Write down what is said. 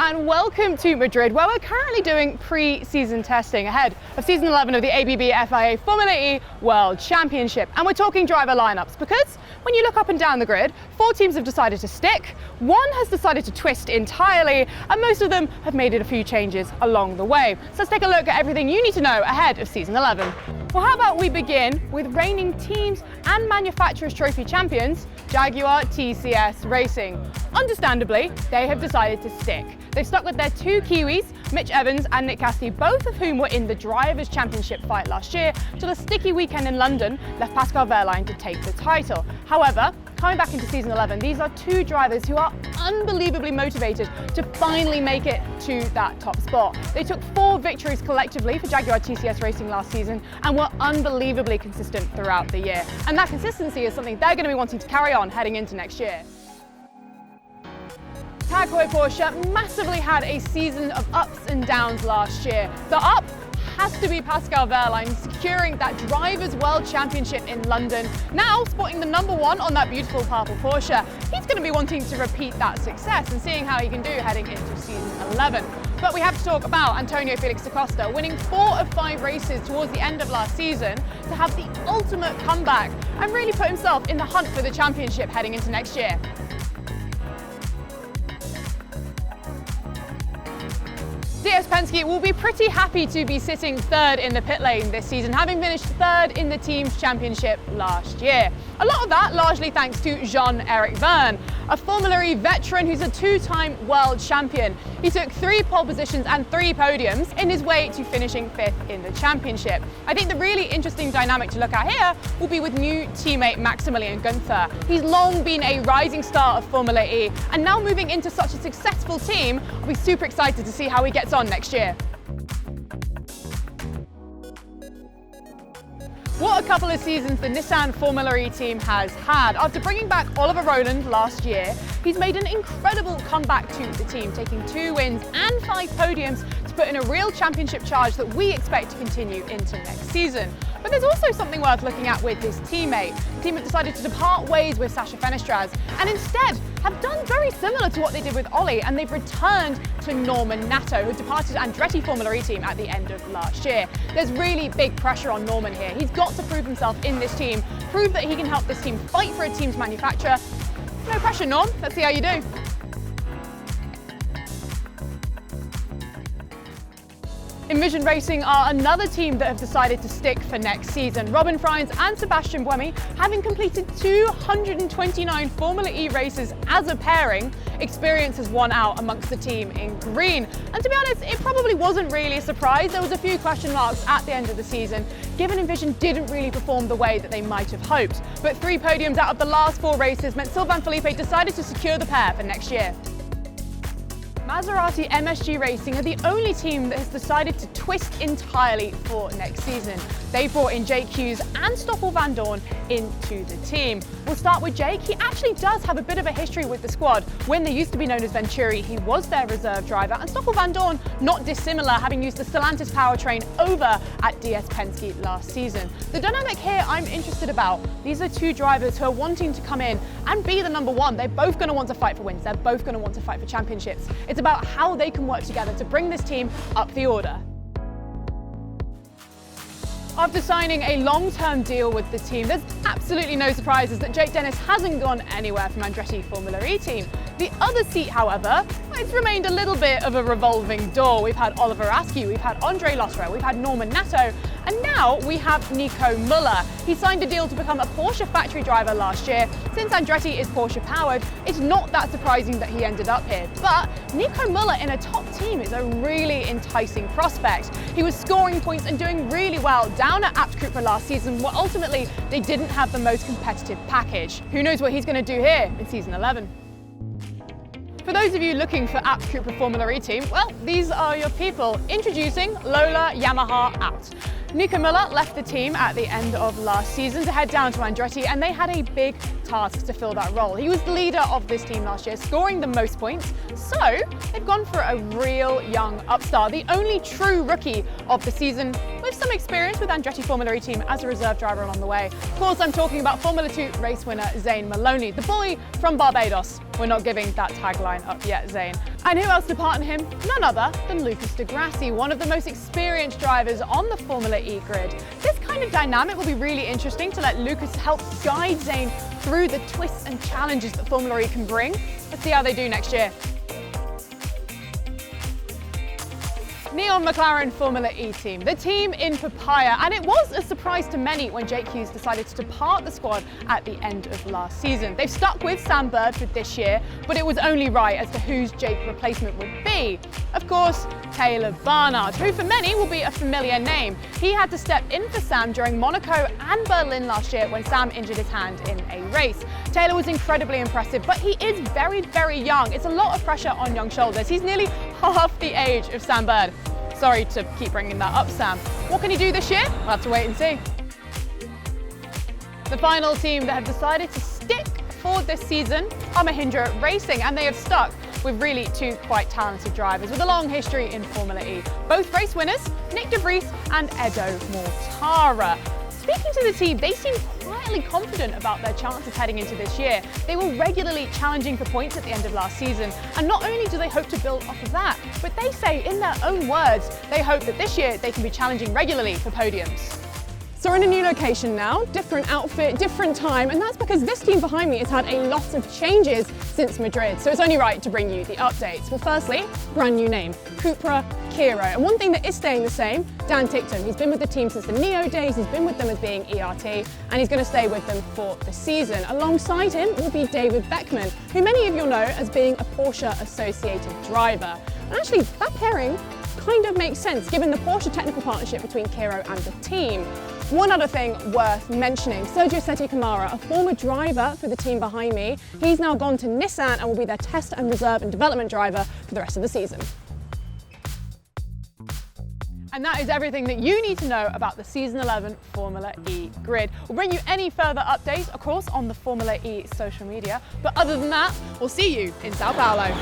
and welcome to Madrid, where we're currently doing pre-season testing ahead of season 11 of the ABB FIA Formula E World Championship. And we're talking driver lineups because when you look up and down the grid, 4 teams have decided to stick, 1 has decided to twist entirely, and most of them have made a few changes along the way. So let's take a look at everything you need to know ahead of season 11. Well, how about we begin with reigning teams and manufacturers trophy champions, Jaguar TCS Racing. Understandably, they have decided to stick. They've stuck with their 2 Kiwis, Mitch Evans and Nick Cassidy, both of whom were in the Drivers' Championship fight last year, till a sticky weekend in London left Pascal Wehrlein to take the title. However, coming back into season 11, these are 2 drivers who are unbelievably motivated to finally make it to that top spot. They took 4 victories collectively for Jaguar TCS Racing last season and were unbelievably consistent throughout the year. And that consistency is something they're going to be wanting to carry on heading into next year. Heuer Porsche massively had a season of ups and downs last year. The up has to be Pascal Wehrlein securing that Drivers' World Championship in London. Now sporting the #1 on that beautiful purple Porsche, he's going to be wanting to repeat that success and seeing how he can do heading into season 11. But we have to talk about Antonio Felix da Costa winning 4 of 5 races towards the end of last season to have the ultimate comeback and really put himself in the hunt for the championship heading into next year. DS Penske will be pretty happy to be sitting 3rd in the pit lane this season, having finished 3rd in the team's championship last year. A lot of that largely thanks to Jean-Eric Vergne, a Formula E veteran who's a 2-time world champion. He took 3 pole positions and 3 podiums in his way to finishing 5th in the championship. I think the really interesting dynamic to look at here will be with new teammate Maximilian Günther. He's long been a rising star of Formula E, and now moving into such a successful team, I'll be super excited to see how he gets on next year. What a couple of seasons the Nissan Formula E team has had. After bringing back Oliver Rowland last year, he's made an incredible comeback to the team, taking 2 wins and 5 podiums to put in a real championship charge that we expect to continue into next season. But there's also something worth looking at with his teammate. The team have decided to depart ways with Sacha Fenestraz and instead have done very similar to what they did with Ollie, and they've returned to Norman Nato, who departed Andretti Formula E team at the end of last year. There's really big pressure on Norman here. He's got to prove himself in this team, prove that he can help this team fight for a team's manufacturer. No pressure, Norm. Let's see how you do. Invision Racing are another team that have decided to stick for next season. Robin Freins and Sebastian Buemi, having completed 229 Formula E races as a pairing, experience has won out amongst the team in green. And to be honest, it probably wasn't really a surprise. There was a few question marks at the end of the season, given Invision didn't really perform the way that they might have hoped. But 3 podiums out of the last 4 races meant Sylvain Philippe decided to secure the pair for next year. Maserati MSG Racing are the only team that has decided to twist entirely for next season. They brought in Jake Hughes and Stoffel van Dorn into the team. We'll start with Jake. He actually does have a bit of a history with the squad. When they used to be known as Venturi, he was their reserve driver, and Stoffel van Dorn, not dissimilar, having used the Stellantis powertrain over at DS Penske last season. The dynamic here I'm interested about, these are 2 drivers who are wanting to come in and be the #1. They're both going to want to fight for wins. They're both going to want to fight for championships. It's about how they can work together to bring this team up the order. After signing a long-term deal with the team, there's absolutely no surprises that Jake Dennis hasn't gone anywhere from Andretti Formula E team. The other seat, however, it's remained a little bit of a revolving door. We've had Oliver Askew, we've had Andre Lotterer, we've had Norman Nato, and now we have Nico Müller. He signed a deal to become a Porsche factory driver last year. Since Andretti is Porsche powered, it's not that surprising that he ended up here. But Nico Müller in a top team is a really enticing prospect. He was scoring points and doing really well down at Aptgruppe last season, where ultimately they didn't have the most competitive package. Who knows what he's going to do here in season 11? For those of you looking for Aptgruppe Formula E team, well, these are your people. Introducing Lola Yamaha Apt. Nico Müller left the team at the end of last season to head down to Andretti, and they had a big task to fill that role. He was the leader of this team last year, scoring the most points, so they've gone for a real young upstart, the only true rookie of the season, with some experience with Andretti Formula E team as a reserve driver along the way. Of course, I'm talking about Formula 2 race winner Zane Maloney, the boy from Barbados. We're not giving that tagline up yet, Zane. And who else to partner him? None other than Lucas di Grassi, one of the most experienced drivers on the Formula E grid. This kind of dynamic will be really interesting to let Lucas help guide Zane through the twists and challenges that Formula E can bring. Let's see how they do next year. NEOM McLaren Formula E team, the team in papaya, and it was a surprise to many when Jake Hughes decided to depart the squad at the end of last season. They've stuck with Sam Bird for this year, but it was only right as to whose Jake replacement would be. Of course, Taylor Barnard, who for many will be a familiar name. He had to step in for Sam during Monaco and Berlin last year when Sam injured his hand in a race. Taylor was incredibly impressive, but he is very, very young. It's a lot of pressure on young shoulders. He's nearly half the age of Sam Bird. Sorry to keep bringing that up, Sam. What can he do this year? We'll have to wait and see. The final team that have decided to stick forward this season are Mahindra Racing, and they have stuck with really two quite talented drivers with a long history in Formula E. Both race winners, Nick de Vries and Edo Mortara. Speaking to the team, they seem quietly confident about their chances heading into this year. They were regularly challenging for points at the end of last season, and not only do they hope to build off of that, but they say in their own words, they hope that this year they can be challenging regularly for podiums. So we're in a new location now, different outfit, different time, and that's because this team behind me has had a lot of changes since Madrid, so it's only right to bring you the updates. Well, firstly, brand new name, Cupra Kiro. And one thing that is staying the same, Dan Tickton. He's been with the team since the Neo days, he's been with them as being ERT, and he's going to stay with them for the season. Alongside him will be David Beckman, who many of you know as being a Porsche associated driver. And actually, that pairing kind of makes sense given the Porsche technical partnership between Kiro and the team. One other thing worth mentioning, Sergio Seti Camara, a former driver for the team behind me, he's now gone to Nissan and will be their test and reserve and development driver for the rest of the season. And that is everything that you need to know about the Season 11 Formula E grid. We'll bring you any further updates, of course, on the Formula E social media. But other than that, we'll see you in São Paulo.